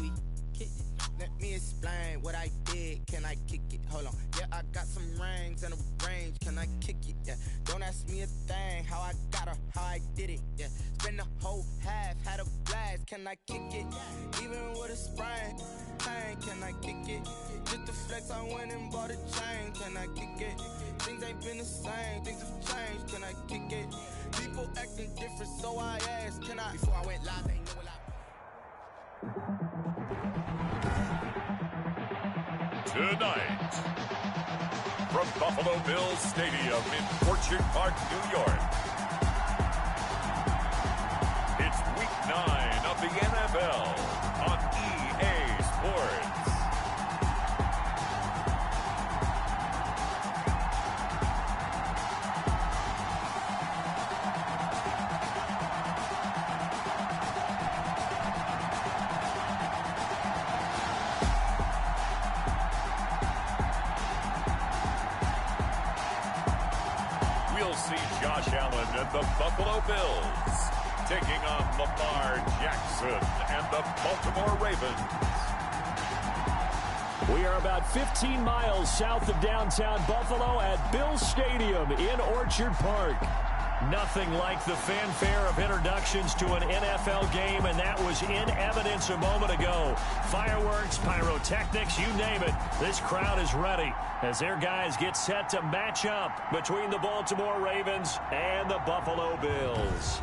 we kick it. Let me explain what I did. Can I kick it? Hold on. Yeah, I got some rings and a range. Can I kick it? Yeah. Don't ask me a thing. How I got her, how I did it. Yeah. Spend the whole half, had a blast. Can I kick it? Even with a sprain. Pain, can I kick it? Just to flex, I went and bought a chain. Can I kick it? Things ain't been the same. Things have changed. Can I kick it? People acting different, so I asked. Can I? Before I went live, they knew what I. Tonight, from Buffalo Bills Stadium in Orchard Park, New York, it's Week 9 of the NFL on EA Sports. Josh Allen and the Buffalo Bills taking on Lamar Jackson and the Baltimore Ravens. We are about 15 miles south of downtown Buffalo at Bills Stadium in Orchard Park. Nothing like the fanfare of introductions to an NFL game, and that was in evidence a moment ago. Fireworks, pyrotechnics, you name it. This crowd is ready as their guys get set to match up between the Baltimore Ravens and the Buffalo Bills.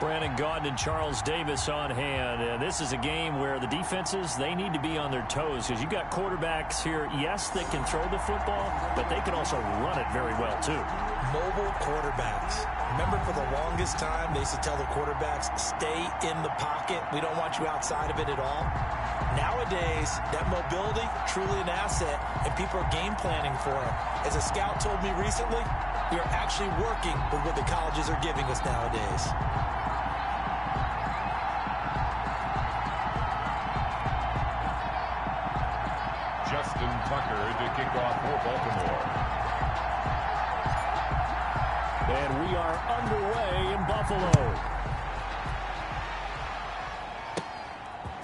Brandon Gaudin and Charles Davis on hand. And this is a game where the defenses, they need to be on their toes because you've got quarterbacks here, yes, that can throw the football, but they can also run it very well, too. Mobile quarterbacks. Remember, for the longest time, they used to tell the quarterbacks, stay in the pocket. We don't want you outside of it at all. Nowadays, that mobility, truly an asset, and people are game planning for it. As a scout told me recently, we are actually working with what the colleges are giving us nowadays. Justin Tucker to kick off for Baltimore. And we are underway in Buffalo.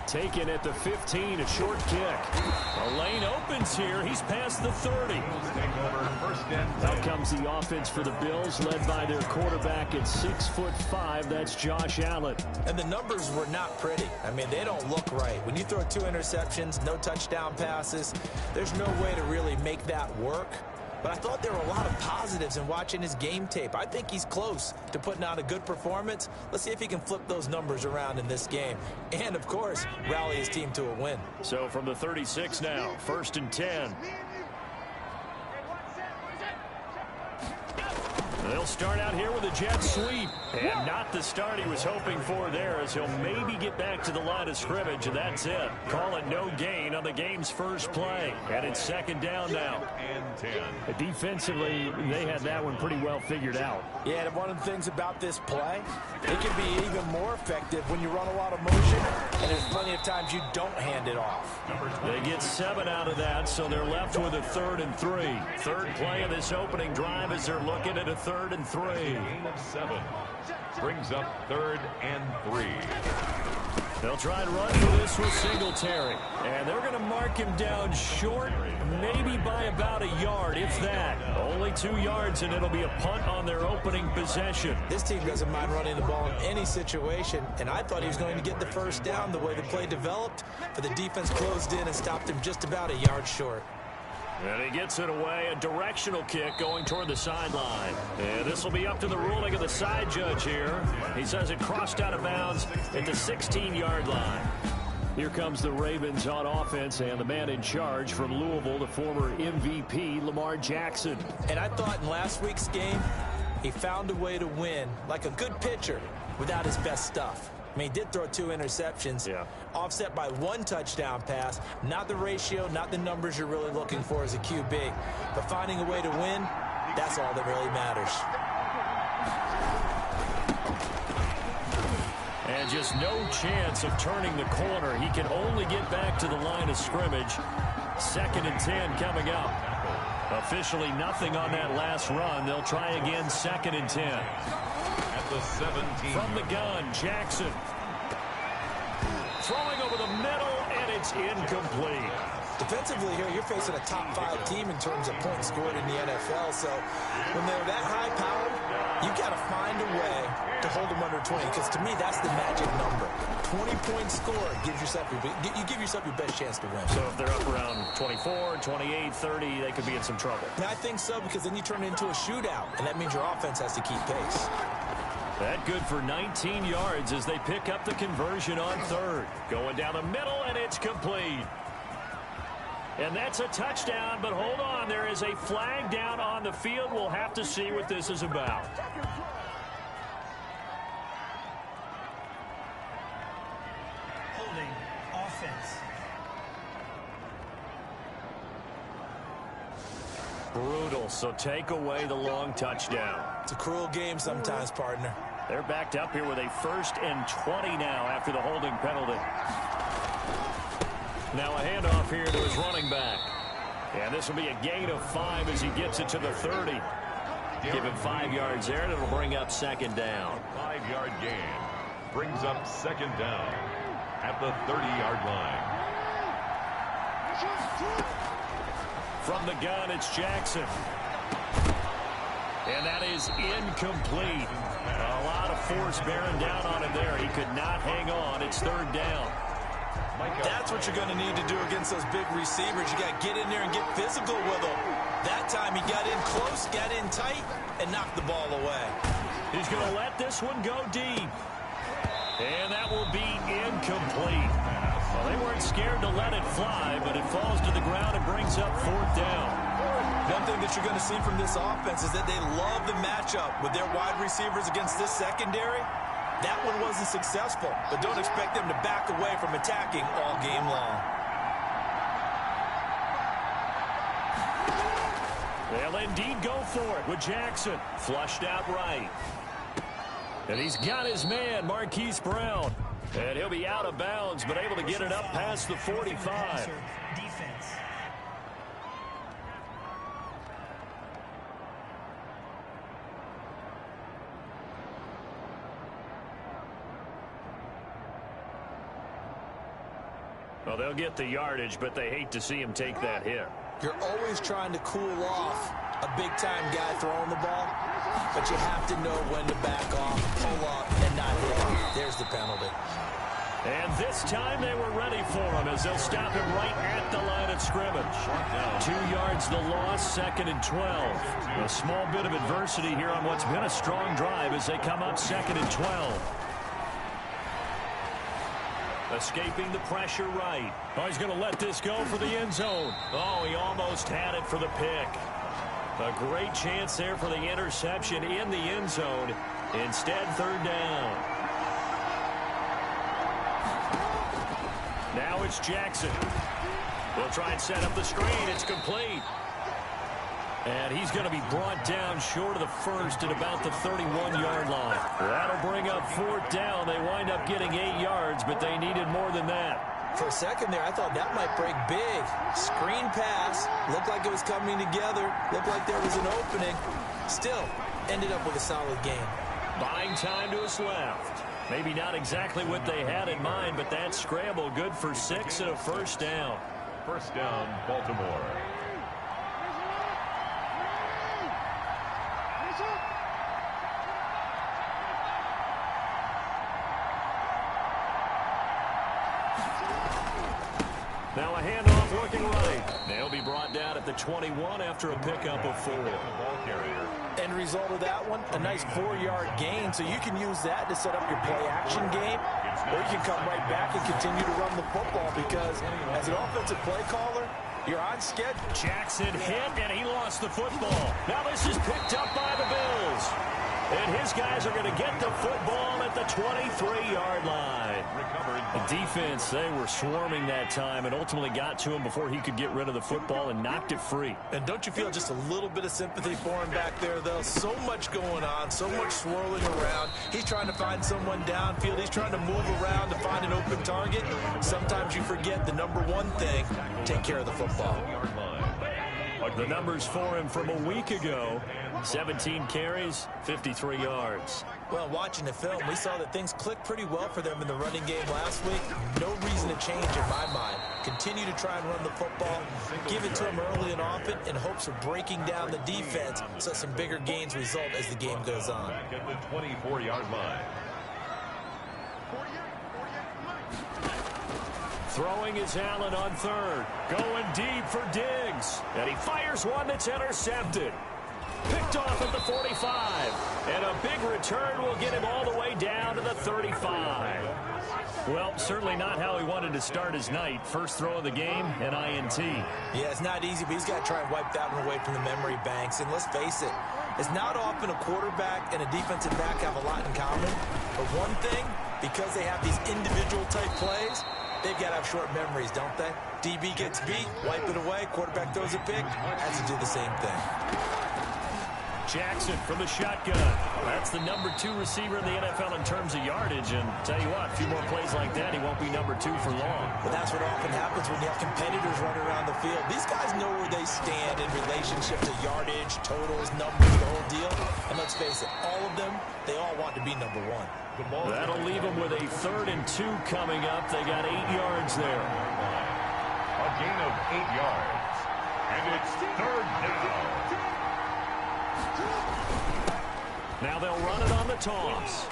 Taken at the 15, a short kick. A lane opens here. He's past the 30. Out comes the offense for the Bills, led by their quarterback at 6'5". That's Josh Allen. And the numbers were not pretty. I mean, they don't look right. When you throw 2 interceptions, no touchdown passes, there's no way to really make that work. But I thought there were a lot of positives in watching his game tape. I think he's close to putting out a good performance. Let's see if he can flip those numbers around in this game. And, of course, rally his team to a win. So from the 36 now, 1st and 10. They'll start out here with a jet sweep. And not the start he was hoping for there, as he'll maybe get back to the line of scrimmage, and that's it. Call it no gain on the game's first play. And it's 2nd down now. And 10. Defensively, they had that one pretty well figured out. Yeah, and one of the things about this play, it can be even more effective when you run a lot of motion, and there's plenty of times you don't hand it off. They get 7 out of that, so they're left with a 3rd and 3. Third play of this opening drive as they're looking at a 3rd and 3. Gain of 7. Brings up 3rd and 3. They'll try and run for this with Singletary. And they're going to mark him down short, maybe by about a yard, if that. Only 2 yards, and it'll be a punt on their opening possession. This team doesn't mind running the ball in any situation, and I thought he was going to get the first down the way the play developed, but the defense closed in and stopped him just about a yard short. And he gets it away, a directional kick going toward the sideline. And this will be up to the ruling of the side judge here. He says it crossed out of bounds at the 16-yard line. Here comes the Ravens on offense, and the man in charge from Louisville, the former MVP, Lamar Jackson. And I thought in last week's game, he found a way to win, like a good pitcher, without his best stuff. I mean, he did throw 2 interceptions, offset by 1 touchdown pass. Not the ratio, not the numbers you're really looking for as a QB. But finding a way to win, that's all that really matters. And just no chance of turning the corner. He can only get back to the line of scrimmage. 2nd and 10 coming up. Officially nothing on that last run. They'll try again, 2nd and 10. At the 17. From the gun, Jackson. Throwing over the middle, and it's incomplete. Defensively here, you're facing a top-5 team in terms of points scored in the NFL. So when they're that high-powered, you got to find a way to hold them under 20. Because to me, that's the magic number. 20 points scored gives yourself you give yourself your best chance to win. So if they're up around 24, 28, 30, they could be in some trouble. Yeah, I think so, because then you turn it into a shootout, and that means your offense has to keep pace. That good for 19 yards as they pick up the conversion on 3rd. Going down the middle, and it's complete. And that's a touchdown, but hold on. There is a flag down on the field. We'll have to see what this is about. Holding offense. Brutal, so take away the long touchdown. It's a cruel game sometimes, partner. They're backed up here with a 1st and 20 now after the holding penalty. Now a handoff here to his running back. And this will be a gain of 5 as he gets it to the 30. Give him 5 yards there, and it'll bring up 2nd down. 5-yard gain brings up 2nd down at the 30-yard line. From the gun, it's Jackson. And that is incomplete. A lot of force bearing down on him there. He could not hang on. It's 3rd down. That's what you're going to need to do against those big receivers. You got to get in there and get physical with them. That time he got in close, got in tight, and knocked the ball away. He's going to let this one go deep. And that will be incomplete. Well, they weren't scared to let it fly, but it falls to the ground and brings up 4th down. One thing that you're going to see from this offense is that they love the matchup with their wide receivers against this secondary. That one wasn't successful, but don't expect them to back away from attacking all game long. They'll indeed go for it with Jackson. Flushed out right. And he's got his man, Marquise Brown. And he'll be out of bounds, but able to get it up past the 45. Defense. Well, they'll get the yardage, but they hate to see him take that hit. You're always trying to cool off a big-time guy throwing the ball, but you have to know when to back off, pull up, and not hit. There's the penalty. And this time they were ready for him as they'll stop him right at the line of scrimmage. 2 yards the loss, 2nd and 12. A small bit of adversity here on what's been a strong drive as they come up 2nd and 12. Escaping the pressure right. Oh, he's going to let this go for the end zone. Oh, he almost had it for the pick. A great chance there for the interception in the end zone. Instead, 3rd down. Now it's Jackson. They'll try and set up the screen. It's complete. And he's going to be brought down short of the 1st at about the 31-yard line. That'll bring up 4th down. They wind up getting 8 yards, but they needed more than that. For a second there, I thought that might break big. Screen pass. Looked like it was coming together. Looked like there was an opening. Still, ended up with a solid game. Buying time to his left. Maybe not exactly what they had in mind, but that scramble good for 6 and a 1st down. 1st down, Baltimore. Now a handoff looking right. They'll be brought down at the 21 after a pickup of 4. Ball carrier. End result of that one, a nice 4-yard gain. So you can use that to set up your play-action game, or you can come right back and continue to run the football because as an offensive play caller, you're on schedule. Jackson hit, and he lost the football. Now this is picked up by the Bills. And his guys are going to get the football at the 23-yard line. Recovered. The defense, they were swarming that time and ultimately got to him before he could get rid of the football and knocked it free. And don't you feel just a little bit of sympathy for him back there, though? So much going on, so much swirling around. He's trying to find someone downfield. He's trying to move around to find an open target. Sometimes you forget the number one thing, take care of the football. A The numbers for him from a week ago, 17 carries, 53 yards. Well, watching the film, we saw that things clicked pretty well for them in the running game last week. No reason to change in my mind. Continue to try and run the football, give it to them early and often in hopes of breaking down the defense so some bigger gains result as the game goes on. At the 24-yard line. Throwing is Allen on third. Going deep for Diggs. And he fires one that's intercepted. Picked off at the 45. And a big return will get him all the way down to the 35. Well, certainly not how he wanted to start his night. First throw of the game, an INT. Yeah, it's not easy, but he's got to try and wipe that one away from the memory banks. And let's face it, it's not often a quarterback and a defensive back have a lot in common. But one thing, because they have these individual type plays, they've got to have short memories, don't they? DB gets beat, wipe it away, quarterback throws a pick, has to do the same thing. Jackson from the shotgun. That's the number 2 receiver in the NFL in terms of yardage. And tell you what, a few more plays like that, he won't be number 2 for long. But that's what often happens when you have competitors running around the field. These guys know where they stand in relationship to yardage, totals, numbers, the whole deal. And let's face it, all of them, they all want to be number 1. That'll leave them with a 3rd and 2 coming up. They got 8 yards there. A gain of 8 yards. And it's 3rd down. Now they'll run it on the toss.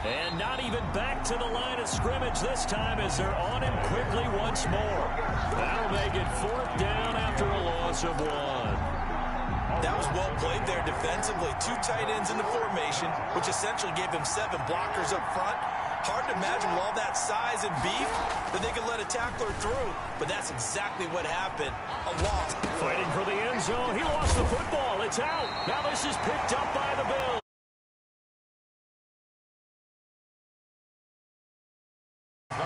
And not even back to the line of scrimmage this time as they're on him quickly once more. That'll make it 4th down after a loss of 1. That was well played there defensively. 2 tight ends in the formation, which essentially gave him 7 blockers up front. Hard to imagine with all that size and beef that they could let a tackler through. But that's exactly what happened. A loss. Fighting for the end zone. He lost the football. It's out. Now this is picked up by the Bills.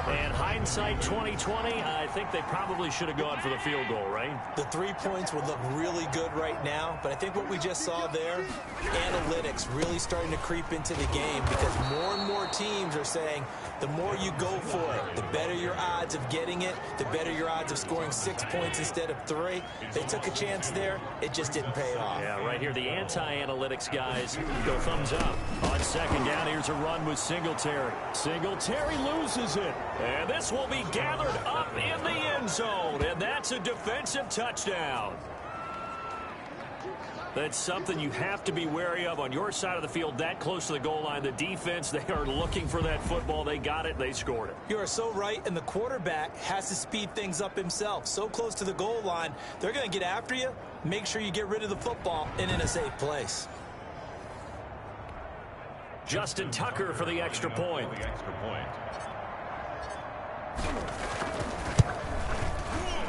And hindsight 2020, I think they probably should have gone for the field goal, right? The 3 points would look really good right now, but I think what we just saw there, analytics really starting to creep into the game because more and more teams are saying the more you go for it, the better your odds of getting it, the better your odds of scoring 6 points instead of 3. They took a chance there. It just didn't pay off. Yeah, right here, the anti-analytics guys go thumbs up. On 2nd down, here's a run with Singletary. Singletary loses it. And this will be gathered up in the end zone. And that's a defensive touchdown. That's something you have to be wary of on your side of the field that close to the goal line. The defense, they are looking for that football. They got it. They scored it. You are so right, and the quarterback has to speed things up himself. So close to the goal line, they're going to get after you. Make sure you get rid of the football and in a safe place. Justin Tucker for the extra point.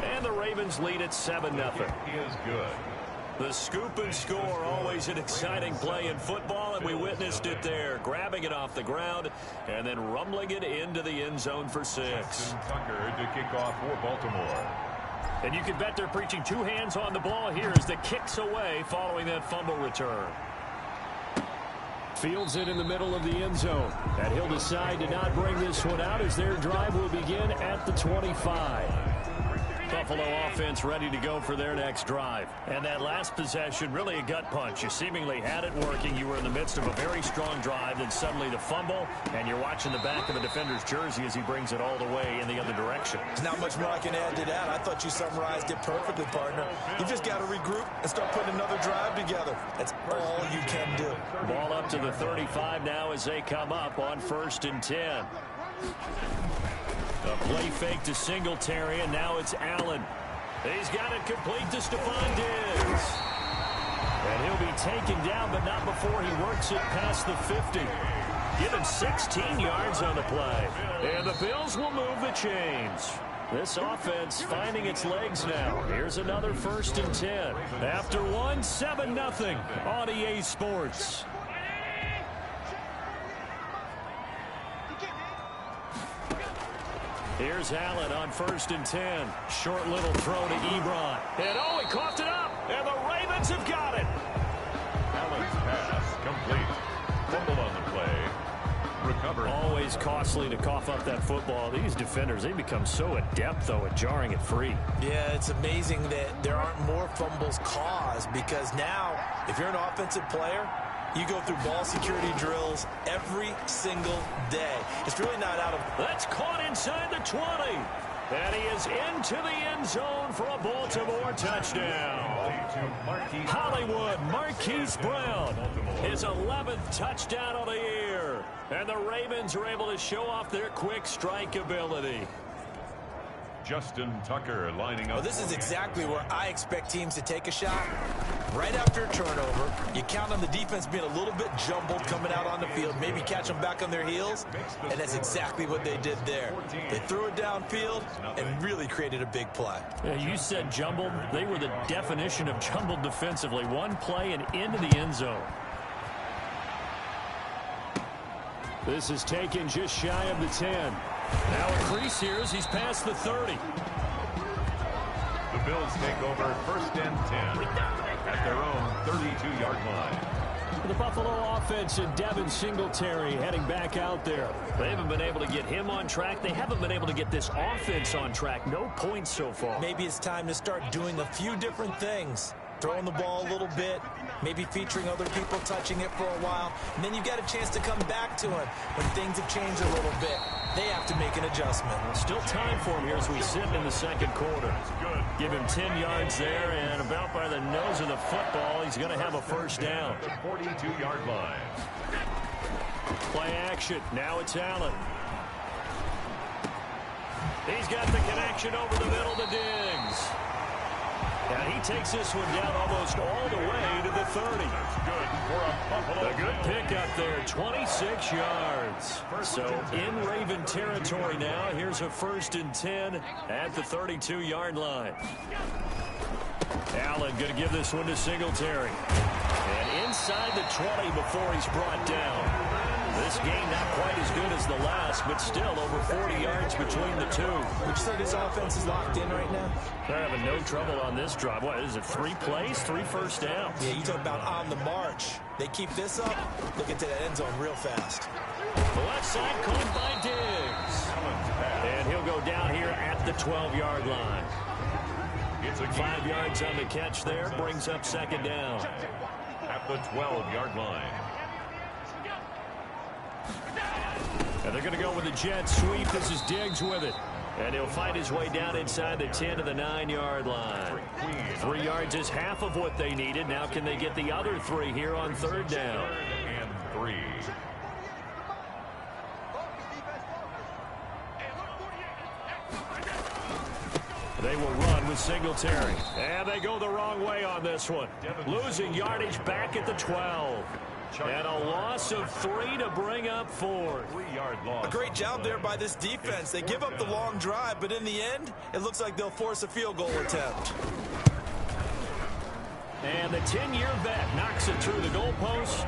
And the Ravens lead at 7-0. He is good. The scoop and score, always an exciting play in football, and we witnessed it there. Grabbing it off the ground and then rumbling it into the end zone for 6. Justin Tucker to kick off for Baltimore. And you can bet they're preaching 2 hands on the ball here as the kicks away following that fumble return. Fields it in the middle of the end zone. And he'll decide to not bring this one out as their drive will begin at the 25. Buffalo offense ready to go for their next drive. And that last possession, really a gut punch. You seemingly had it working. You were in the midst of a very strong drive. Then suddenly the fumble, and you're watching the back of the defender's jersey as he brings it all the way in the other direction. There's not much more I can add to that. I thought you summarized it perfectly, partner. You just got to regroup and start putting another drive together. That's all you can do. Ball up to the 35 now as they come up on 1st and 10. A play fake to Singletary, and now it's Allen. He's got it complete to Stephon Diggs. And he'll be taken down, but not before he works it past the 50. Given 16 yards on the play. And the Bills will move the chains. This offense finding its legs now. Here's another 1st and 10. After 1, 7-0 on EA Sports. Here's Allen on 1st and 10. Short little throw to Ebron. And oh, he coughed it up. And the Ravens have got it. Allen's pass complete. Fumble on the play. Recovered. Always was costly to cough up that football. These defenders, they become so adept, though, at jarring it free. Yeah, it's amazing that there aren't more fumbles caused, because now, if you're an offensive player, you go through ball security drills every single day. It's really not out of... That's caught inside the 20. And he is into the end zone for a Baltimore touchdown. Hollywood Marquise Brown, his 11th touchdown of the year. And the Ravens are able to show off their quick strike ability. Justin Tucker lining up. Well, this is exactly where I expect teams to take a shot. Right after a turnover, you count on the defense being a little bit jumbled coming out on the field, maybe catch them back on their heels, and that's exactly what they did there. They threw it downfield and really created a big play. Yeah, you said jumbled. They were the definition of jumbled defensively. One play and into the end zone. This is taken just shy of the 10. Now a crease here as he's past the 30. The Bills take over 1st and 10 at their own 32-yard line. The Buffalo offense and Devin Singletary heading back out there. They haven't been able to get him on track. They haven't been able to get this offense on track. No points so far. Maybe it's time to start doing a few different things. Throwing the ball a little bit, maybe featuring other people touching it for a while, and then you've got a chance to come back to it when things have changed a little bit. They have to make an adjustment. Still time for him here as we sit in the second quarter. Give him 10 yards there, and about by the nose of the football, he's going to have a first down. 42-yard line. Play action. Now it's Allen. He's got the connection over the middle to Diggs. And he takes this one down almost all the way to the 30. A good pick up there, 26 yards. So in Raven territory now. Here's a 1st and 10 at the 32-yard line. Allen going to give this one to Singletary. And inside the 20 before he's brought down. This game not quite as good as the last, but still over 40 yards between the two. Would you say this offense is locked in right now? They're having no trouble on this drive. What is it, 3 plays, 3 first downs? Yeah, you talk about on the march. They keep this up, they'll get to the end zone real fast. The left side caught by Diggs. And he'll go down here at the 12-yard line. It's a 5 yards on the catch there, brings up 2nd down. At the 12-yard line. And they're going to go with a jet sweep. This is Diggs with it. And he'll fight his way down inside the 10 to the 9-yard line. 3 yards is half of what they needed. Now can they get the other 3 here on 3rd down? And 3. They will run with Singletary. And they go the wrong way on this one. Losing yardage back at the 12. And a loss of 3 to bring up 4. 3-yard loss. A great job there by this defense. They give up the long drive, but in the end, it looks like they'll force a field goal attempt. And the 10-year vet knocks it through the goalpost.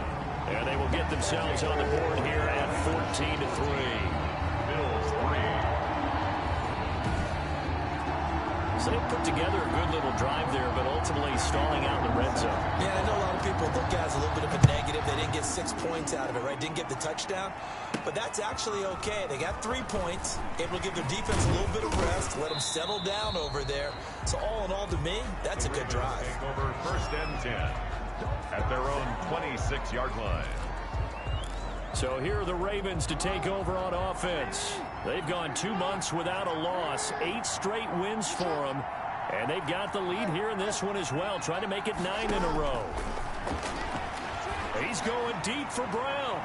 And they will get themselves on the board here at 14 to 3. Bills 3. So they put together a good little drive there, but ultimately stalling out in the red zone. Yeah, I know a lot of people look at it as a little bit of a negative. They didn't get 6 points out of it, right? Didn't get the touchdown. But that's actually okay. They got 3 points, able to give their defense a little bit of rest, let them settle down over there. So all in all, to me, that's a good drive. Take over 1st and 10 at their own 26-yard line. So here are the Ravens to take over on offense. They've gone 2 months without a loss, 8 straight wins for them. And they've got the lead here in this one as well, trying to make it 9 in a row. He's going deep for Brown.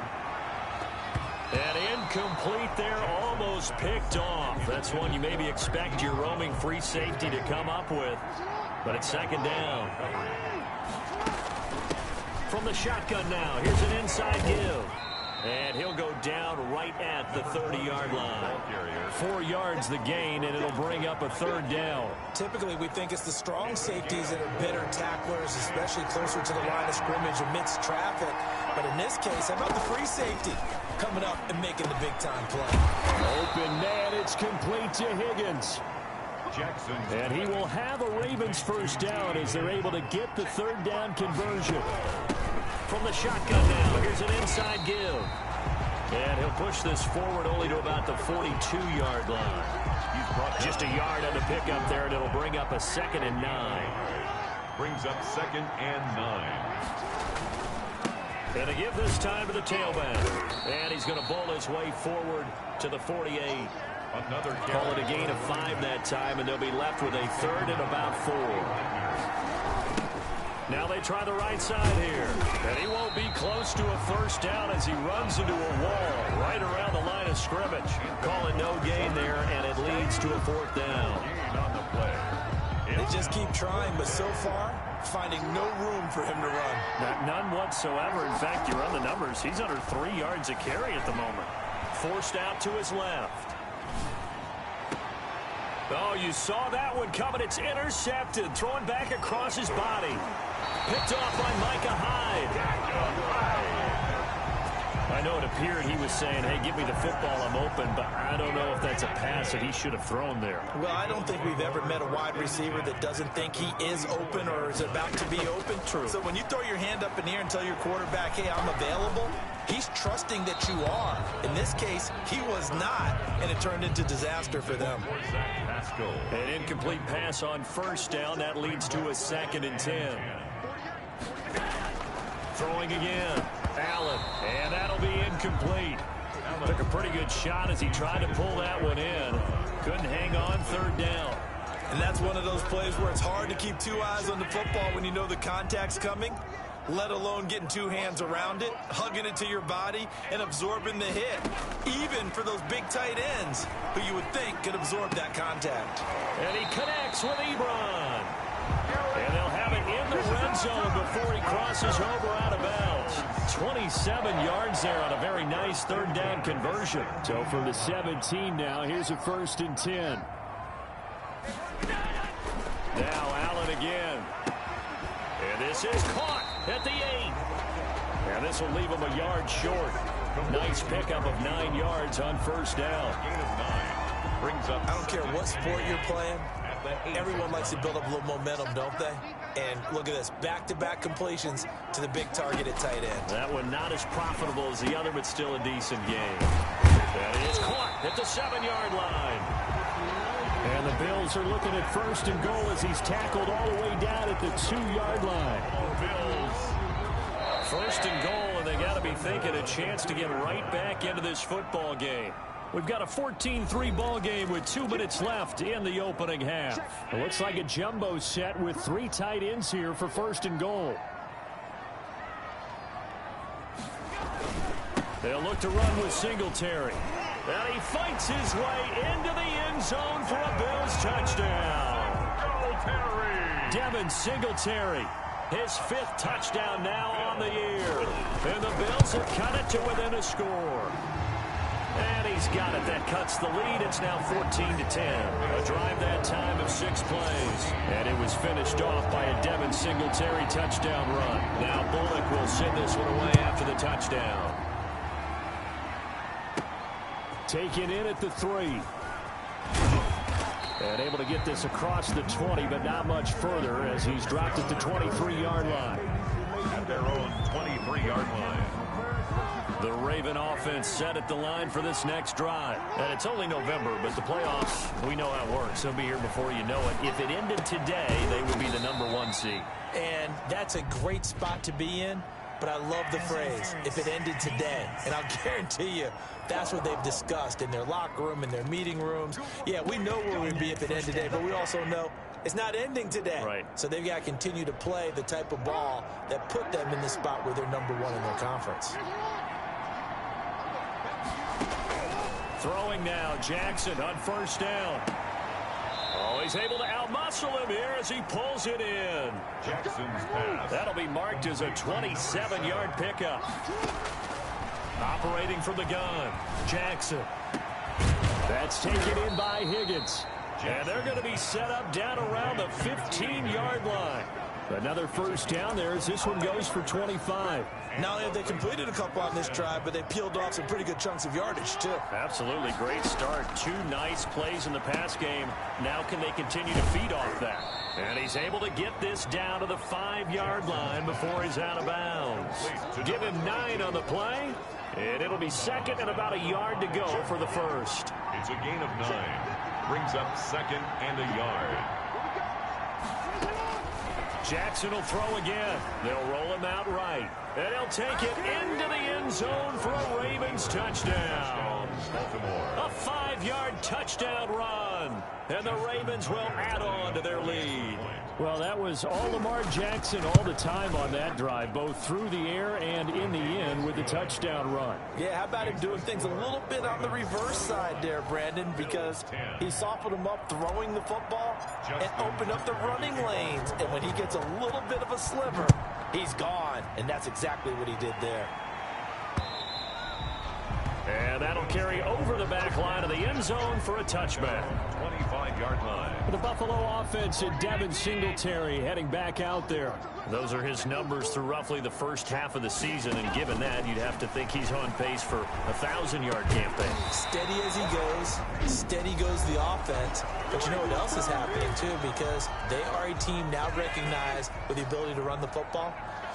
And incomplete there, almost picked off. That's one you maybe expect your roaming free safety to come up with. But it's 2nd down. From the shotgun now, here's an inside give. And he'll go down right at the 30-yard line. 4 yards the gain, and it'll bring up a 3rd down. Typically, we think it's the strong safeties that are better tacklers, especially closer to the line of scrimmage amidst traffic. But in this case, how about the free safety coming up and making the big-time play? Open man, it's complete to Higgins. Jackson. And he will have a Ravens first down as they're able to get the 3rd down conversion. From the shotgun now, here's an inside give. And he'll push this forward only to about the 42-yard line. Just a yard on the pickup there, and it'll bring up a 2nd and 9. Brings up 2nd and 9. And to give this time to the tailback. And he's going to bowl his way forward to the 48. Another Call it a gain of 5 that time, and they'll be left with a 3rd and about 4. Now they try the right side here. And he won't be close to a 1st down as he runs into a wall right around the line of scrimmage. Call it no gain there, and it leads to a 4th down. on the play. They just keep trying, but so far, finding no room for him to run. None whatsoever. In fact, you run the numbers. He's under 3 yards a carry at the moment. Forced out to his left. Oh, you saw that one coming. It's intercepted. Throwing back across his body. Picked off by Micah Hyde. I know it appeared he was saying, hey, give me the football, I'm open, but I don't know if that's a pass that he should have thrown there. Well, I don't think we've ever met a wide receiver that doesn't think he is open or is about to be open. True. So when you throw your hand up in the air and tell your quarterback, hey, I'm available, he's trusting that you are. In this case, he was not, and it turned into disaster for them. An incomplete pass on 1st down. That leads to a 2nd and 10. Throwing again. Allen, and that'll be incomplete. Took a pretty good shot as he tried to pull that one in. Couldn't hang on 3rd down. And that's one of those plays where it's hard to keep 2 eyes on the football when you know the contact's coming, let alone getting 2 hands around it, hugging it to your body, and absorbing the hit. Even for those big tight ends who you would think could absorb that contact. And he connects with Ebron. And they'll have it in the red zone before he crosses over out of bounds. 27 yards there on a very nice 3rd down conversion. So from the 17 now, here's a 1st and 10. Now Allen again. And this is caught at the 8. And this will leave him a yard short. Nice pickup of 9 yards on 1st down. Brings up. I don't care what sport you're playing. Everyone likes to build up a little momentum, don't they? And look at this, back-to-back completions to the big target at tight end. That one not as profitable as the other, but still a decent game. That is caught at the 7-yard line. And the Bills are looking at 1st and goal as he's tackled all the way down at the 2-yard line. Bills. 1st and goal, and they got to be thinking a chance to get right back into this football game. We've got a 14-3 ball game with 2 minutes left in the opening half. It looks like a jumbo set with 3 tight ends here for 1st and goal. They'll look to run with Singletary. And he fights his way into the end zone for a Bills touchdown. Devin Singletary, his 5th touchdown now on the year. And the Bills have cut it to within a score. And he's got it. That cuts the lead. It's now 14-10. A drive that time of 6 plays. And it was finished off by a Devin Singletary touchdown run. Now Bullock will send this one away after the touchdown. Taken in at the 3. And able to get this across the 20, but not much further as he's dropped at the 23-yard line. At their own 23-yard line. The Raven offense set at the line for this next drive. And it's only November, but the playoffs, we know how it works. They'll be here before you know it. If it ended today, they would be the #1 seed. And that's a great spot to be in, but I love the phrase, if it ended today. And I'll guarantee you, that's what they've discussed in their locker room, in their meeting rooms. Yeah, we know where we'd be if it ended today, but we also know it's not ending today. Right. So they've got to continue to play the type of ball that put them in the spot where they're #1 in their conference. Throwing now, Jackson on 1st down. Oh, he's able to outmuscle him here as he pulls it in. Jackson's pass. That'll be marked as a 27-yard pickup. Operating from the gun, Jackson. That's taken in by Higgins. And they're going to be set up down around the 15-yard line. Another 1st down there as this one goes for 25. Not only have they completed a couple on this drive, but they peeled off some pretty good chunks of yardage, too. Absolutely. Great start. 2 nice plays in the pass game. Now can they continue to feed off that? And he's able to get this down to the 5-yard line before he's out of bounds. Give him 9 on the play. And it'll be second and about a yard to go for the first. It's a gain of 9. Brings up second and a yard. Jackson will throw again. They'll roll him out right. And he'll take it into the end zone for a Ravens touchdown. Baltimore. A 5-yard touchdown run. And the Ravens will add on to their lead. Well, that was all Lamar Jackson all the time on that drive, both through the air and in the end with the touchdown run. Yeah, how about him doing things a little bit on the reverse side there, Brandon, because he softened him up throwing the football and opened up the running lanes. And when he gets a little bit of a sliver, he's gone. And that's exactly what he did there. And that'll carry over the back line of the end zone for a touchback. 25-yard line. The Buffalo offense and Devin Singletary heading back out there. Those are his numbers through roughly the first half of the season, and given that, you'd have to think he's on pace for a 1,000-yard campaign. Steady as he goes, steady goes the offense. But you know what else is happening, too, because they are a team now recognized with the ability to run the football.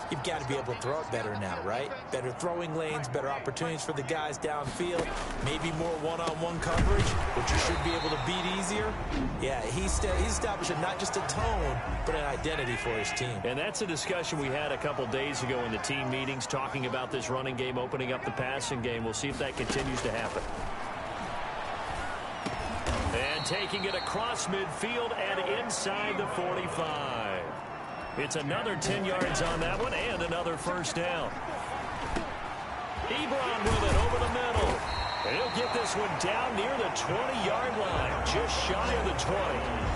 You've got to be able to throw it better now, right? Better throwing lanes, better opportunities for the guys downfield, maybe more one-on-one coverage, which you should be able to beat easier. Yeah, he's establishing not just a tone, but an identity for his team. And that's a discussion we had a couple days ago in the team meetings, talking about this running game, opening up the passing game. We'll see if that continues to happen. And taking it across midfield and inside the 45. It's another 10 yards on that one and another first down. Ebron with it over the middle. And he'll get this one down near the 20-yard line, just shy of the 20.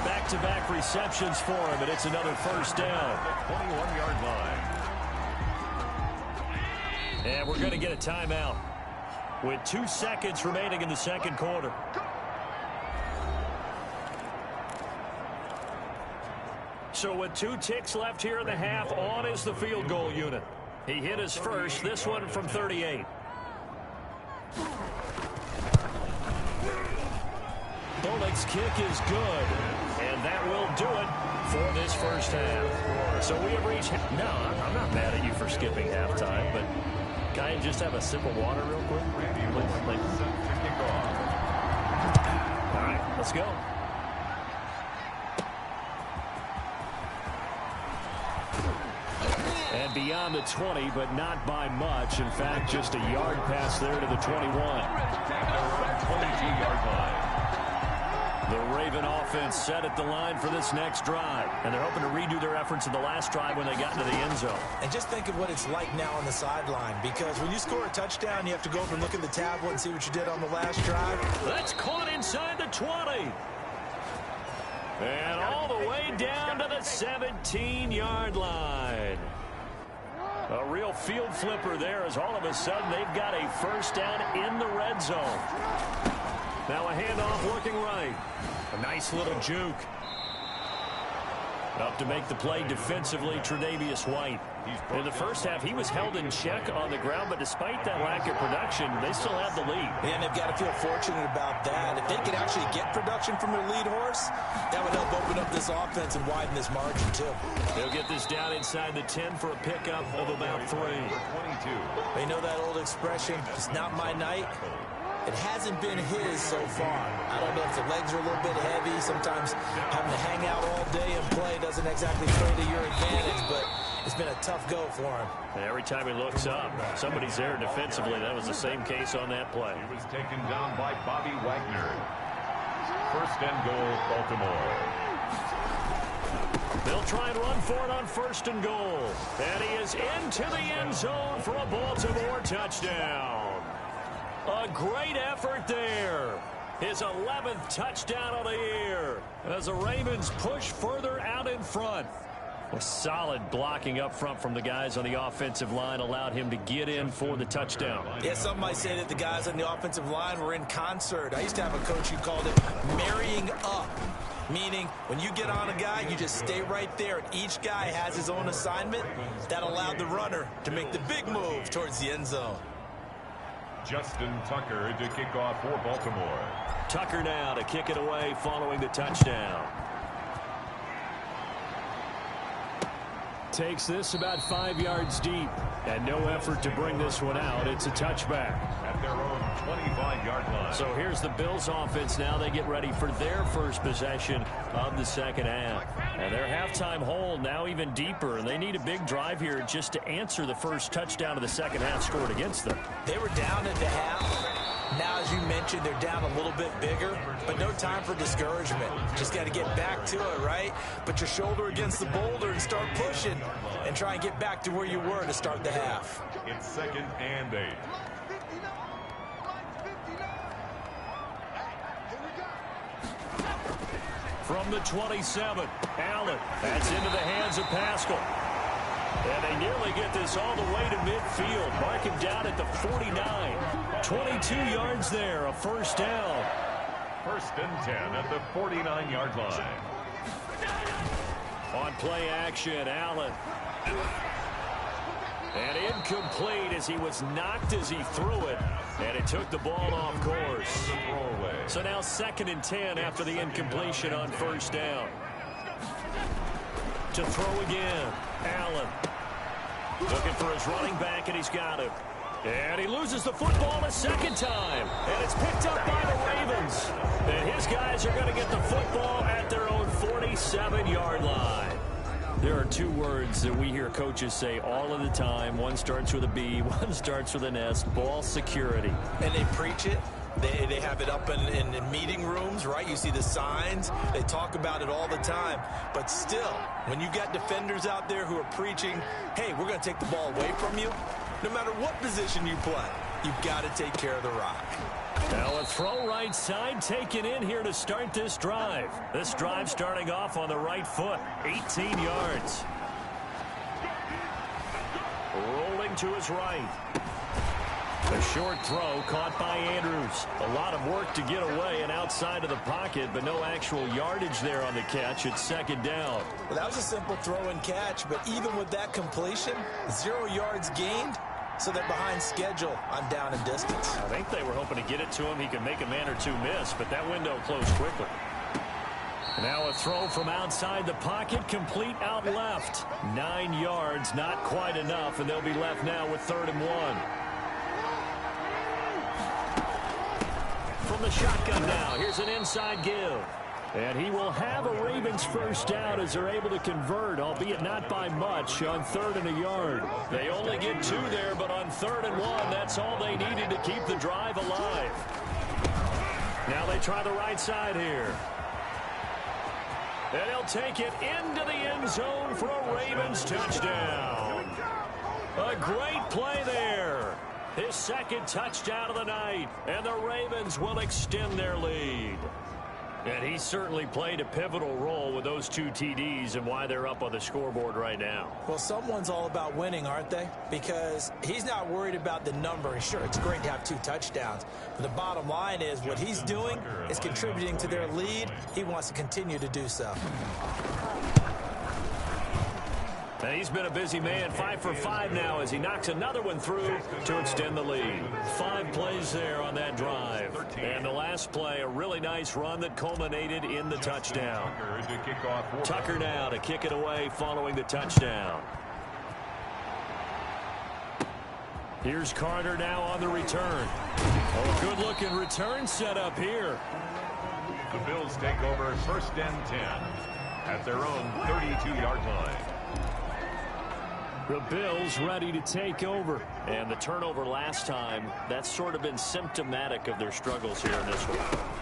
Back-to-back receptions for him, and it's another first down. 21-yard line. And we're going to get a timeout with 2 seconds remaining in the second quarter. So with 2 ticks left here in the half, on is the field goal unit. He hit his first, this one from 38. Bullock's kick is good, and that will do it for this first half. So we have reached... No, I'm not mad at you for skipping halftime, but can I just have a sip of water real quick? All right, let's go. And beyond the 20, but not by much. In fact, just a yard pass there to the 21. 22-yard line. The Raven offense set at the line for this next drive. And they're hoping to redo their efforts in the last drive when they got into the end zone. And just think of what it's like now on the sideline, because when you score a touchdown, you have to go over and look at the tablet and see what you did on the last drive. That's caught inside the 20. And all the way down to the 17-yard line. A real field flipper there, as all of a sudden they've got a first down in the red zone. Now a handoff looking right. A nice little juke. Up to make the play defensively, Tre'Davious White. In the first half, he was held in check on the ground, but despite that lack of production, they still have the lead. And they've got to feel fortunate about that. If they could actually get production from their lead horse, that would help open up this offense and widen this margin, too. They'll get this down inside the 10 for a pickup of about 3. 22. They know that old expression, it's not my night. It hasn't been his so far. I don't know if the legs are a little bit heavy. Sometimes having to hang out all day and play doesn't exactly play to your advantage, but it's been a tough go for him. And every time he looks up, somebody's there defensively. That was the same case on that play. He was taken down by Bobby Wagner. First and goal, Baltimore. They'll try and run for it on first and goal. And he is into the end zone for a Baltimore touchdown. A great effort there. His 11th touchdown of the year as the Ravens push further out in front. A solid blocking up front from the guys on the offensive line allowed him to get in for the touchdown. Yeah, some might say that the guys on the offensive line were in concert. I used to have a coach who called it marrying up, meaning when you get on a guy, you just stay right there, and each guy has his own assignment. That allowed the runner to make the big move towards the end zone. Justin Tucker to kick off for Baltimore. Tucker now to kick it away following the touchdown. Takes this about 5 yards deep. And no effort to bring this one out. It's a touchback. At their own 25-yard line. So here's the Bills offense now. They get ready for their first possession of the second half. And their halftime hole now even deeper. And they need a big drive here just to answer the first touchdown of the second half scored against them. They were down at the half. Now, as you mentioned, they're down a little bit bigger, but no time for discouragement. Just got to get back to it, right? Put your shoulder against the boulder and start pushing and try and get back to where you were to start the half. It's 2nd and 8. From the 27, Allen. That's into the hands of Pascal. And they nearly get this all the way to midfield. Mark him down at the 49. 22 yards there, a first down. 1st and 10 at the 49-yard line. On play action, Allen. And incomplete as he was knocked as he threw it. And it took the ball off course. So now 2nd and 10 after the incompletion on first down. To throw again, Allen. Looking for his running back, and he's got him. And he loses the football a second time. And it's picked up by the Ravens. And his guys are going to get the football at their own 47-yard line. There are 2 words that we hear coaches say all of the time. One starts with a B, one starts with an S. Ball security. And they preach it. They have it up in meeting rooms, right? You see the signs. They talk about it all the time. But still, when you got defenders out there who are preaching, hey, we're going to take the ball away from you, no matter what position you play, you've got to take care of the rock. Now a throw right side taken in here to start this drive. This drive starting off on the right foot, 18 yards. Rolling to his right. A short throw caught by Andrews. A lot of work to get away and outside of the pocket, but no actual yardage there on the catch. It's 2nd down. Well, that was a simple throw and catch, but even with that completion, 0 yards gained, so they're behind schedule on down and distance. I think they were hoping to get it to him. He could make a man or 2 miss, but that window closed quickly. Now a throw from outside the pocket, complete out left. 9 yards, not quite enough, and they'll be left now with 3rd and 1. From the shotgun now, here's an inside give. And he will have a Ravens first down as they're able to convert, albeit not by much, on 3rd and a yard. They only get 2 there, but on 3rd and 1, that's all they needed to keep the drive alive. Now they try the right side here. And he'll take it into the end zone for a Ravens touchdown. A great play there. His 2nd touchdown of the night, and the Ravens will extend their lead. And he certainly played a pivotal role with those 2 TDs and why they're up on the scoreboard right now. Well, someone's all about winning, aren't they? Because he's not worried about the number. Sure, it's great to have 2 touchdowns. But the bottom line is what he's doing is contributing to their lead. He wants to continue to do so. And he's been a busy man, 5 for 5 now as he knocks another one through to extend the lead. 5 plays there on that drive. And the last play, a really nice run that culminated in the touchdown. Tucker now to kick it away following the touchdown. Here's Carter now on the return. Oh, good-looking return set up here. The Bills take over 1st and 10 at their own 32-yard line. The Bills ready to take over. And the turnover last time, that's sort of been symptomatic of their struggles here in this one.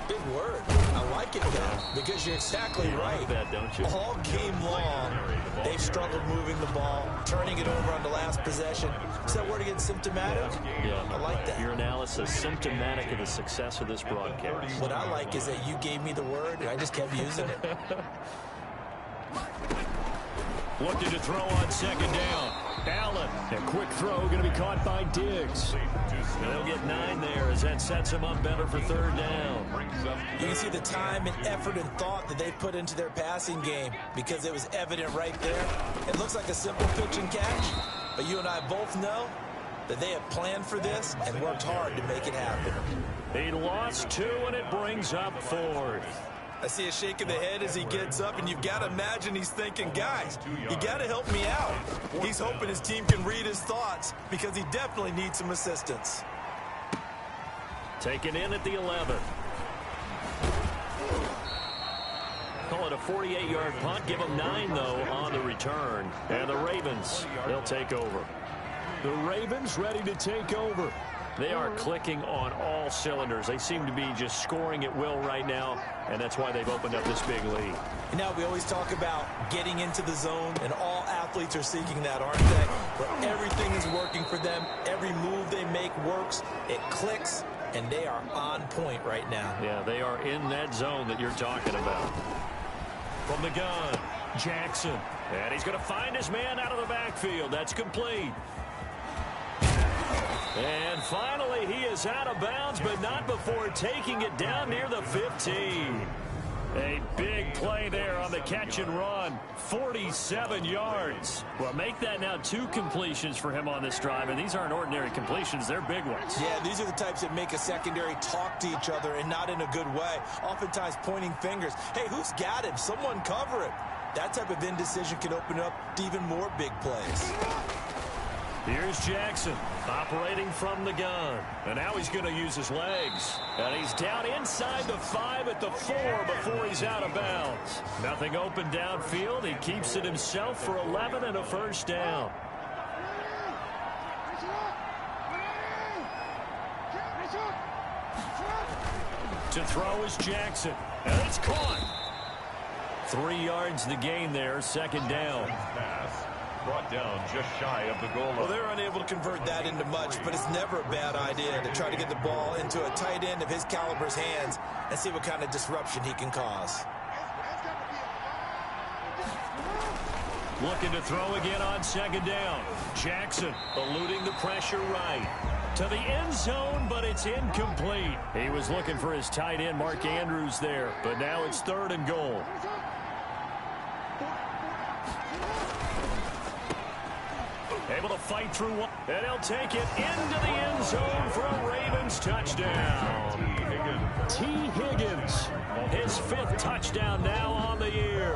Big word. I like it, though, because you're exactly right. Like that, don't you? All game long, they've struggled moving the ball, turning it over on the last possession. Is that word again, symptomatic? Yeah. I like that. Your analysis, symptomatic of the success of this broadcast. What I like is that you gave me the word, and I just kept using it. Looking to throw on 2nd down. Allen, a quick throw going to be caught by Diggs. And they'll get 9 there as that sets him up better for 3rd down. You can see the time and effort and thought that they put into their passing game because it was evident right there. It looks like a simple pitch and catch, but you and I both know that they have planned for this and worked hard to make it happen. He lost 2, and it brings up 4th. I see a shake of the head as he gets up, and you've got to imagine he's thinking, guys, you got to help me out. He's hoping his team can read his thoughts because he definitely needs some assistance. Taken in at the 11. Call it a 48-yard punt. Give them 9, though, on the return. And the Ravens, they'll take over. The Ravens ready to take over. They are clicking on all cylinders. They seem to be just scoring at will right now, and that's why they've opened up this big lead. Now, we always talk about getting into the zone, and all athletes are seeking that, aren't they? Where everything is working for them. Every move they make works. It clicks, and they are on point right now. Yeah, they are in that zone that you're talking about. From the gun, Jackson. And he's going to find his man out of the backfield. That's complete. And finally, he is out of bounds, but not before taking it down near the 15. A big play there on the catch and run. 47 yards. Well, make that now 2 completions for him on this drive, and these aren't ordinary completions. They're big ones. Yeah, these are the types that make a secondary talk to each other, and not in a good way. Oftentimes pointing fingers. Hey, who's got him? Someone cover him. That type of indecision can open up to even more big plays. Here's Jackson operating from the gun. And now he's going to use his legs. And he's down inside the 5 at the 4 before he's out of bounds. Nothing open downfield. He keeps it himself for 11 and a first down. To throw is Jackson. And it's caught. 3 yards the gain there, second down. Brought down just shy of the goal line. Well, they're unable to convert that into much, but it's never a bad idea to try to get the ball into a tight end of his caliber's hands and see what kind of disruption he can cause. Looking to throw again on second down. Jackson eluding the pressure right. To the end zone, but it's incomplete. He was looking for his tight end, Mark Andrews, there, but now it's 3rd and goal. Able to fight through one, and he'll take it into the end zone for a Ravens touchdown. T. Higgins, his 5th touchdown now on the year.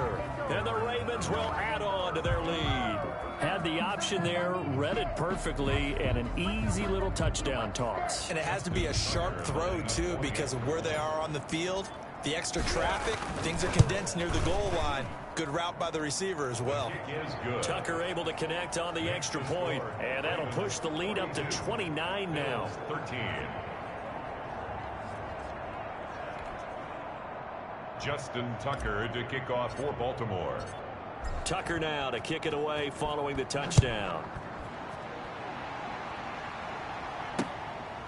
And the Ravens will add on to their lead. Had the option there, read it perfectly, and an easy little touchdown toss. And it has to be a sharp throw, too, because of where they are on the field. The extra traffic, things are condensed near the goal line. Good route by the receiver as well. Tucker able to connect on the extra point, and that'll push the lead up to 29 now. 13. Justin Tucker to kick off for Baltimore. Tucker now to kick it away following the touchdown.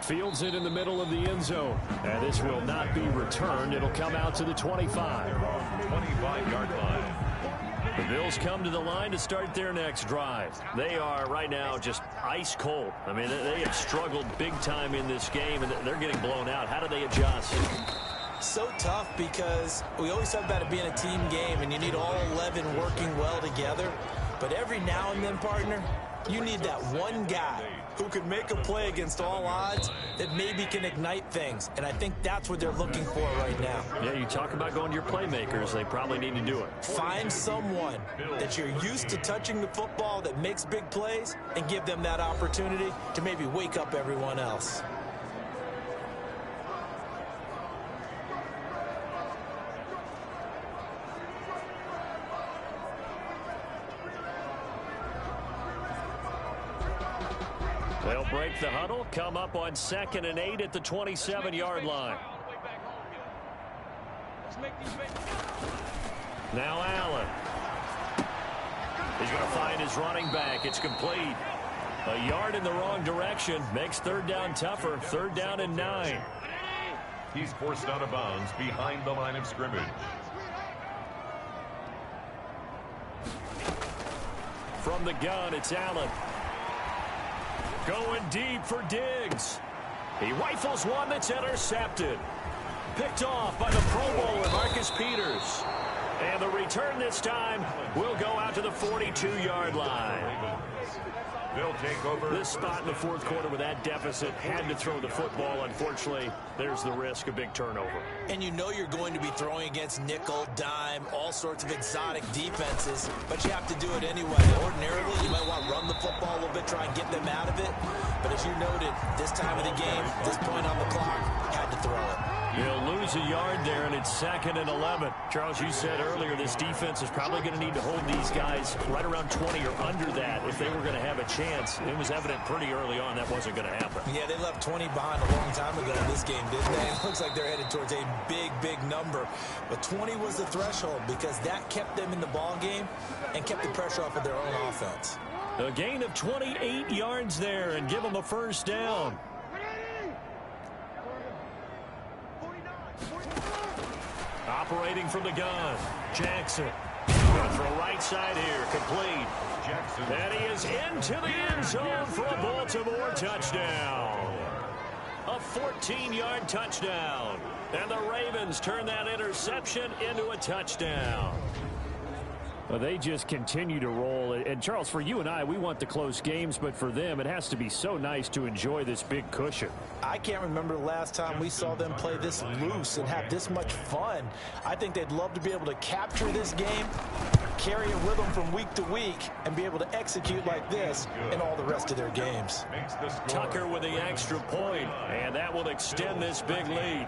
Fields it in the middle of the end zone. And this will not be returned. It'll come out to the 25. 25-yard line. The Bills come to the line to start their next drive. They are right now just ice cold. I mean, they have struggled big time in this game, and they're getting blown out. How do they adjust? So tough because we always talk about it being a team game, and you need all 11 working well together. But every now and then, partner, you need that one guy who can make a play against all odds that maybe can ignite things. And I think that's what they're looking for right now. Yeah, you talk about going to your playmakers. They probably need to do it. Find someone that you're used to touching the football that makes big plays and give them that opportunity to maybe wake up everyone else. They'll break the huddle, come up on 2nd and 8 at the 27-yard line. Now Allen. He's going to find his running back. It's complete. A yard in the wrong direction makes 3rd down tougher. 3rd down and 9. He's forced out of bounds behind the line of scrimmage. From the gun, it's Allen. Going deep for Diggs. He rifles one that's intercepted. Picked off by the Pro Bowler, Marcus Peters. And the return this time will go out to the 42-yard line. They'll take over. This spot in the fourth quarter with that deficit, had to throw the football. Unfortunately, there's the risk of big turnover. And you know you're going to be throwing against nickel, dime, all sorts of exotic defenses, but you have to do it anyway. Ordinarily, you might want to run the football a little bit, try and get them out of it. But as you noted, this time of the game, this point on the clock, had to throw it. He'll lose a yard there, and it's 2nd and 11. Charles, you said earlier this defense is probably going to need to hold these guys right around 20 or under that if they were going to have a chance. It was evident pretty early on that wasn't going to happen. Yeah, they left 20 behind a long time ago in this game, didn't they? It looks like they're headed towards a big, big number. But 20 was the threshold because that kept them in the ball game and kept the pressure off of their own offense. A gain of 28 yards there and give them a first down. Operating from the gun, Jackson. Going for a right side here, complete. Jackson. And he is into the end zone for a Baltimore touchdown. A 14-yard touchdown. And the Ravens turn that interception into a touchdown. Well, they just continue to roll. And, Charles, for you and I, we want the close games, but for them, it has to be so nice to enjoy this big cushion. I can't remember the last time we saw them play this loose and have this much fun. I think they'd love to be able to capture this game, carry it with them from week to week, and be able to execute like this in all the rest of their games. Tucker with the extra point, and that will extend this big lead.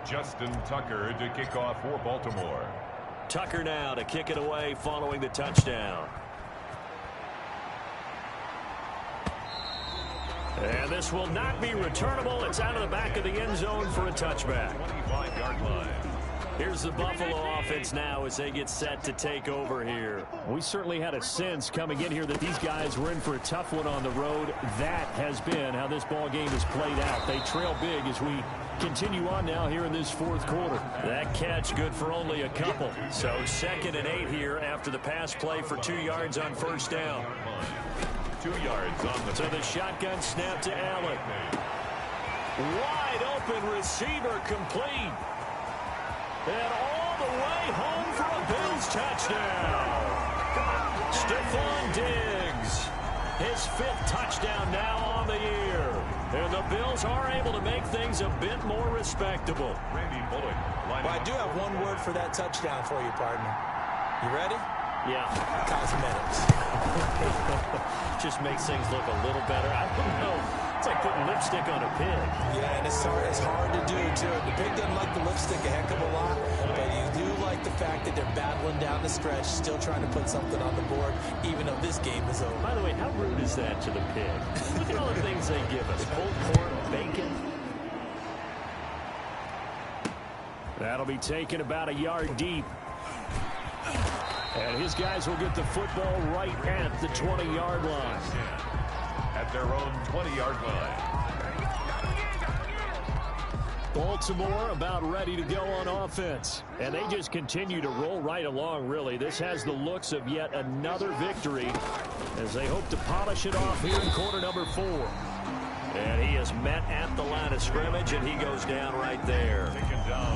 Justin Tucker to kick off for Baltimore. Tucker now to kick it away following the touchdown. And this will not be returnable. It's out of the back of the end zone for a touchback. 25-yard line. Here's the Buffalo offense now as they get set to take over here. We certainly had a sense coming in here that these guys were in for a tough one on the road. That has been how this ball game has played out. They trail big as we continue on now here in this fourth quarter. That catch good for only a couple. So 2nd and 8 here after the pass play for 2 yards on first down. 2 yards on the... So the shotgun snap to Allen. Wide open receiver complete. And all the way home for a Bills touchdown. Stephon Diggs. His 5th touchdown now on the year. And the Bills are able to make things a bit more respectable. Randy Bullock. Well, I do have one word for that touchdown for you, partner. You ready? Yeah. Cosmetics. Just makes things look a little better. I don't know. It's like putting lipstick on a pig. Yeah, and it's hard to do, too. The pig doesn't like the lipstick a heck of a lot, but you do like the fact that they're battling down the stretch, still trying to put something on the board, even though this game is over. By the way, how rude is that to the pig? Look at all the things they give us. Pulled pork, bacon. That'll be taken about a yard deep. And his guys will get the football right at the 20-yard line. At their own 20-yard line. Baltimore about ready to go on offense. And they just continue to roll right along, really. This has the looks of yet another victory as they hope to polish it off here in quarter number 4. And he is met at the line of scrimmage, and he goes down right there.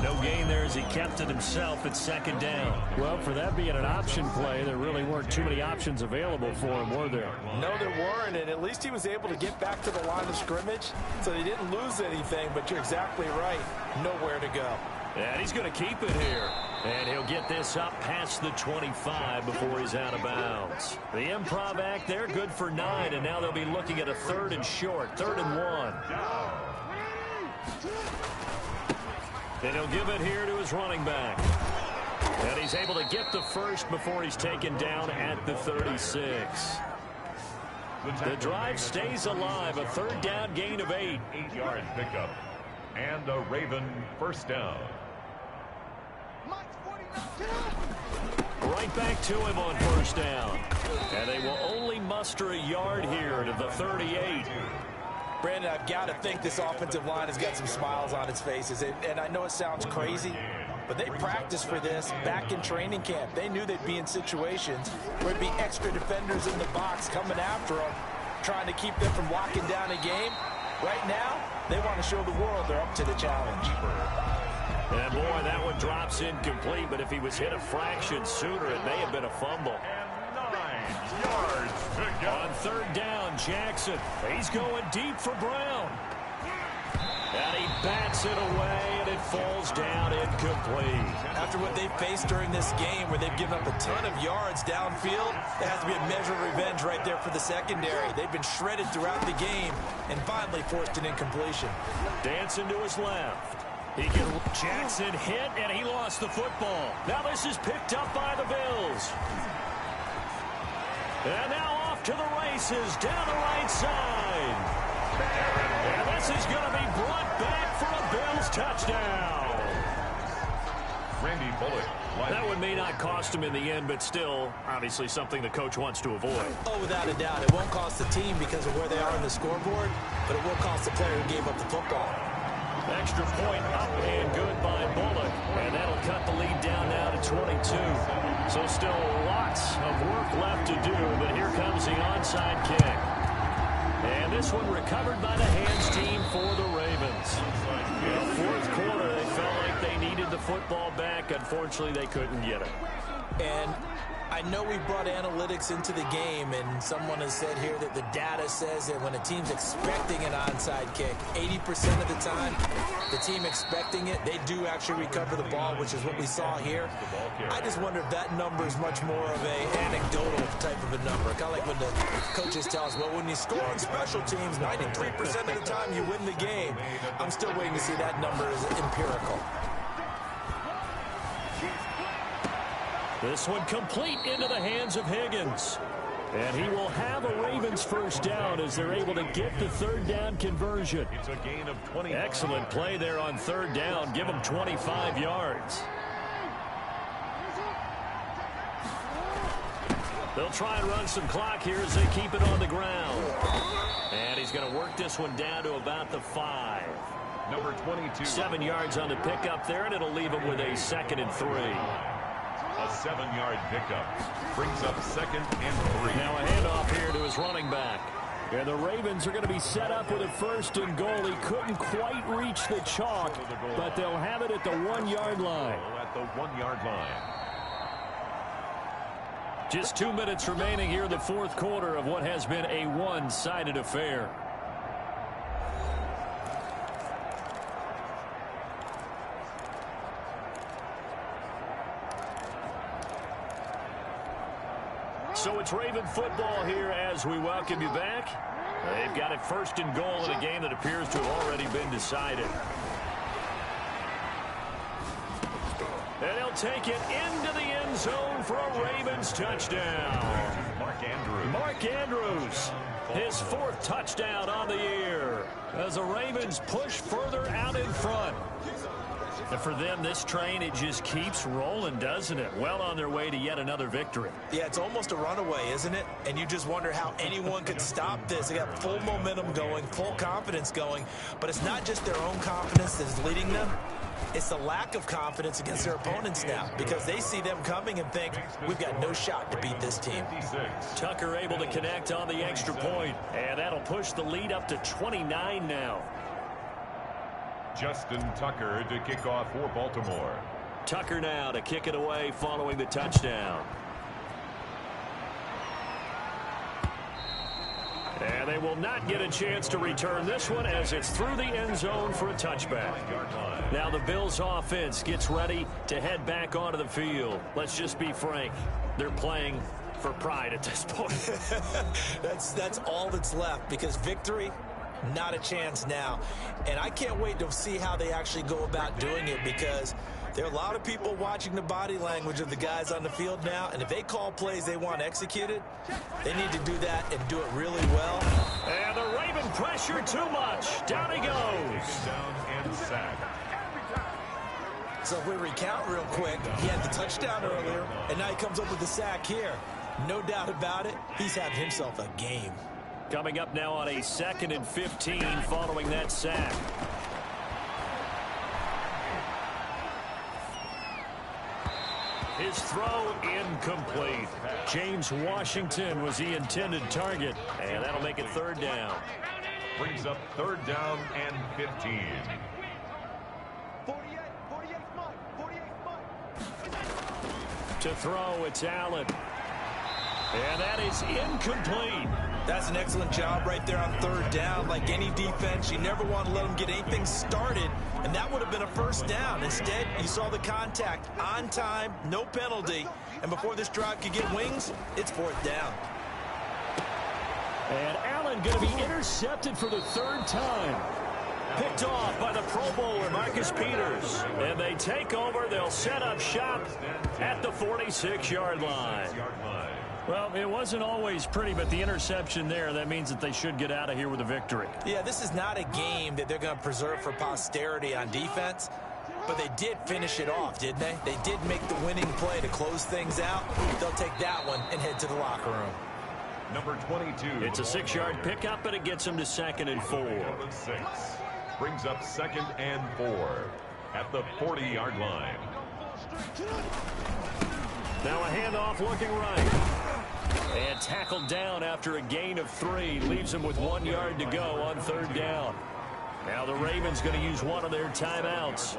No gain there as he kept it himself at 2nd down. Well, for that being an option play, there really weren't too many options available for him, were there? No, there weren't, and at least he was able to get back to the line of scrimmage, so they didn't lose anything, but you're exactly right. Nowhere to go. And he's going to keep it here. And he'll get this up past the 25 before he's out of bounds. The improv act there, good for 9, and now they'll be looking at a 3rd and short, 3rd and 1. And he'll give it here to his running back. And he's able to get the first before he's taken down at the 36. The drive stays alive, a 3rd down gain of 8. 8-yard pickup. And a Raven first down. Right back to him on first down. And they will only muster a yard here to the 38. Brandon, I've got to think this offensive line has got some smiles on its faces. And I know it sounds crazy, but they practiced for this back in training camp. They knew they'd be in situations where there'd be extra defenders in the box coming after them, trying to keep them from locking down a game. Right now, they want to show the world they're up to the challenge. And boy, that one drops incomplete, but if he was hit a fraction sooner, it may have been a fumble. And 9 yards On third down, Jackson. He's going deep for Brown. And he bats it away, and it falls down incomplete. After what they've faced during this game, where they've given up a ton of yards downfield, there has to be a measure of revenge right there for the secondary. They've been shredded throughout the game and finally forced an incompletion. Dancing to his left. Jackson hit, and he lost the football. Now this is picked up by the Bills. And now off to the races down the right side. And this is going to be brought back for a Bills touchdown. Randy Bullock. That one may not cost him in the end, but still, obviously something the coach wants to avoid. Oh, without a doubt. It won't cost the team because of where they are on the scoreboard, but it will cost the player who gave up the football. Extra point up and good by Bullock. And that'll cut the lead down now to 22. So still lots of work left to do, but here comes the onside kick. And this one recovered by the hands team for the Ravens. In the fourth quarter, they felt like they needed the football back. Unfortunately, they couldn't get it. And I know we brought analytics into the game, and someone has said here that the data says that when a team's expecting an onside kick, 80% of the time, the team expecting it, they do actually recover the ball, which is what we saw here. I just wonder if that number is much more of a anecdotal type of a number. Kind of like when the coaches tell us, well, when you score on special teams, 93% of the time you win the game. I'm still waiting to see that number as empirical. This one complete into the hands of Higgins. And he will have a Ravens first down as they're able to get the third down conversion. It's a gain of 20. Excellent play there on third down. Give them 25 yards. They'll try and run some clock here as they keep it on the ground. And he's going to work this one down to about the 5. Number 22. 7 yards on the pickup there, and it'll leave him with a 2nd and 3. A 7-yard pickup brings up 2nd and 3. Now a handoff here to his running back. And the Ravens are going to be set up with a 1st and goal. He couldn't quite reach the chalk, but they'll have it at the 1-yard line. At the 1-yard line. Just 2 minutes remaining here in the fourth quarter of what has been a one-sided affair. So it's Raven football here as we welcome you back. They've got it 1st and goal in a game that appears to have already been decided. And he'll take it into the end zone for a Ravens touchdown. Mark Andrews, his 4th touchdown on the year as the Ravens push further out in front. And for them, this train, it just keeps rolling, doesn't it? Well on their way to yet another victory. Yeah, it's almost a runaway, isn't it? And you just wonder how anyone could stop this. They got full momentum going, full confidence going. But it's not just their own confidence that's leading them. It's the lack of confidence against their opponents now because they see them coming and think, we've got no shot to beat this team. Tucker able to connect on the extra point, and that'll push the lead up to 29 now. Justin Tucker to kick off for Baltimore. Tucker now to kick it away following the touchdown. And they will not get a chance to return this one as it's through the end zone for a touchback. Now the Bills offense gets ready to head back onto the field. Let's just be frank. They're playing for pride at this point. That's all that's left because victory, not a chance now. And I can't wait to see how they actually go about doing it because there are a lot of people watching the body language of the guys on the field now, and if they call plays they want executed, they need to do that and do it really well. And the Raven pressure too much. Down he goes. Down and sack. So if we recount real quick, he had the touchdown earlier, and now he comes up with the sack here. No doubt about it, he's having himself a game. Coming up now on a 2nd and 15 following that sack. His throw incomplete. James Washington was the intended target, and that'll make it 3rd down. Brings up 3rd down and 15. To throw, it's Allen. And that is incomplete. That's an excellent job right there on third down. Like any defense, you never want to let them get anything started, and that would have been a first down. Instead, you saw the contact on time, no penalty, and before this drive could get wings, it's fourth down. And Allen going to be intercepted for the third time. Picked off by the Pro Bowler, Marcus Peters. And they take over. They'll set up shop at the 46-yard line. Well, it wasn't always pretty, but the interception there, that means that they should get out of here with a victory. Yeah, this is not a game that they're going to preserve for posterity on defense, but they did finish it off, didn't they? They did make the winning play to close things out. They'll take that one and head to the locker room. Number 22. It's a 6-yard pickup, and it gets them to 2nd and 4. Brings up 2nd and 4 at the 40-yard line. Now a handoff looking right. And tackled down after a gain of 3. Leaves them with 1 yard to go on third down. Now the Ravens going to use one of their timeouts.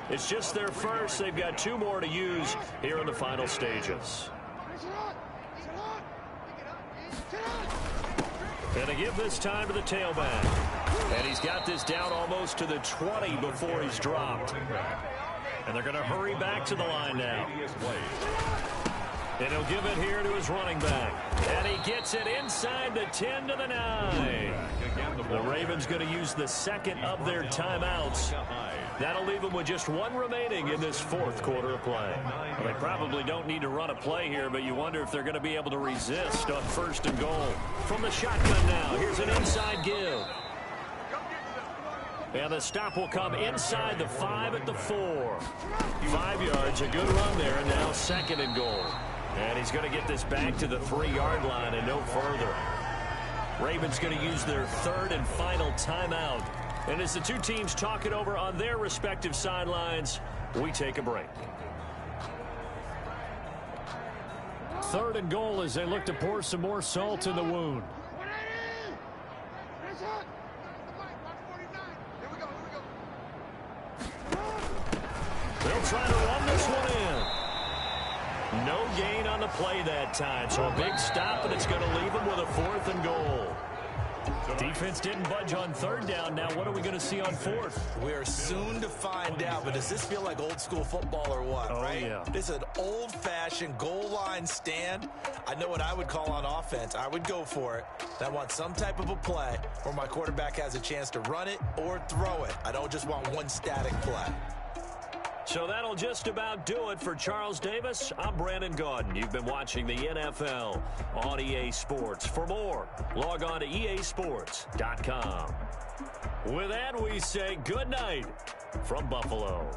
It's just their first. They've got 2 more to use here in the final stages. And they give this time to the tailback. And he's got this down almost to the 20 before he's dropped. And they're going to hurry back to the line now. And he'll give it here to his running back. And he gets it inside the 10 to the 9. The Ravens going to use the second of their timeouts. That'll leave them with just 1 remaining in this fourth quarter of play. Well, they probably don't need to run a play here, but you wonder if they're going to be able to resist on 1st and goal. From the shotgun now, here's an inside give. And the stop will come inside the 5 at the 4. 5 yards, a good run there, and now 2nd and goal. And he's going to get this back to the 3-yard line and no further. Ravens going to use their 3rd and final timeout. And as the 2 teams talk it over on their respective sidelines, we take a break. 3rd and goal as they look to pour some more salt in the wound. They'll try to run this one in. No gain on the play that time, so a big stop, and it's going to leave them with a 4th and goal. Defense didn't budge on 3rd down. Now what are we going to see on 4th? We are soon to find out, but does this feel like old school football or what, right? Yeah. This is an old-fashioned goal line stand. I know what I would call on offense. I would go for it. I want some type of a play where my quarterback has a chance to run it or throw it. I don't just want one static play. So that'll just about do it for Charles Davis. I'm Brandon Gaudin. You've been watching the NFL on EA Sports. For more, log on to easports.com. With that, we say good night from Buffalo.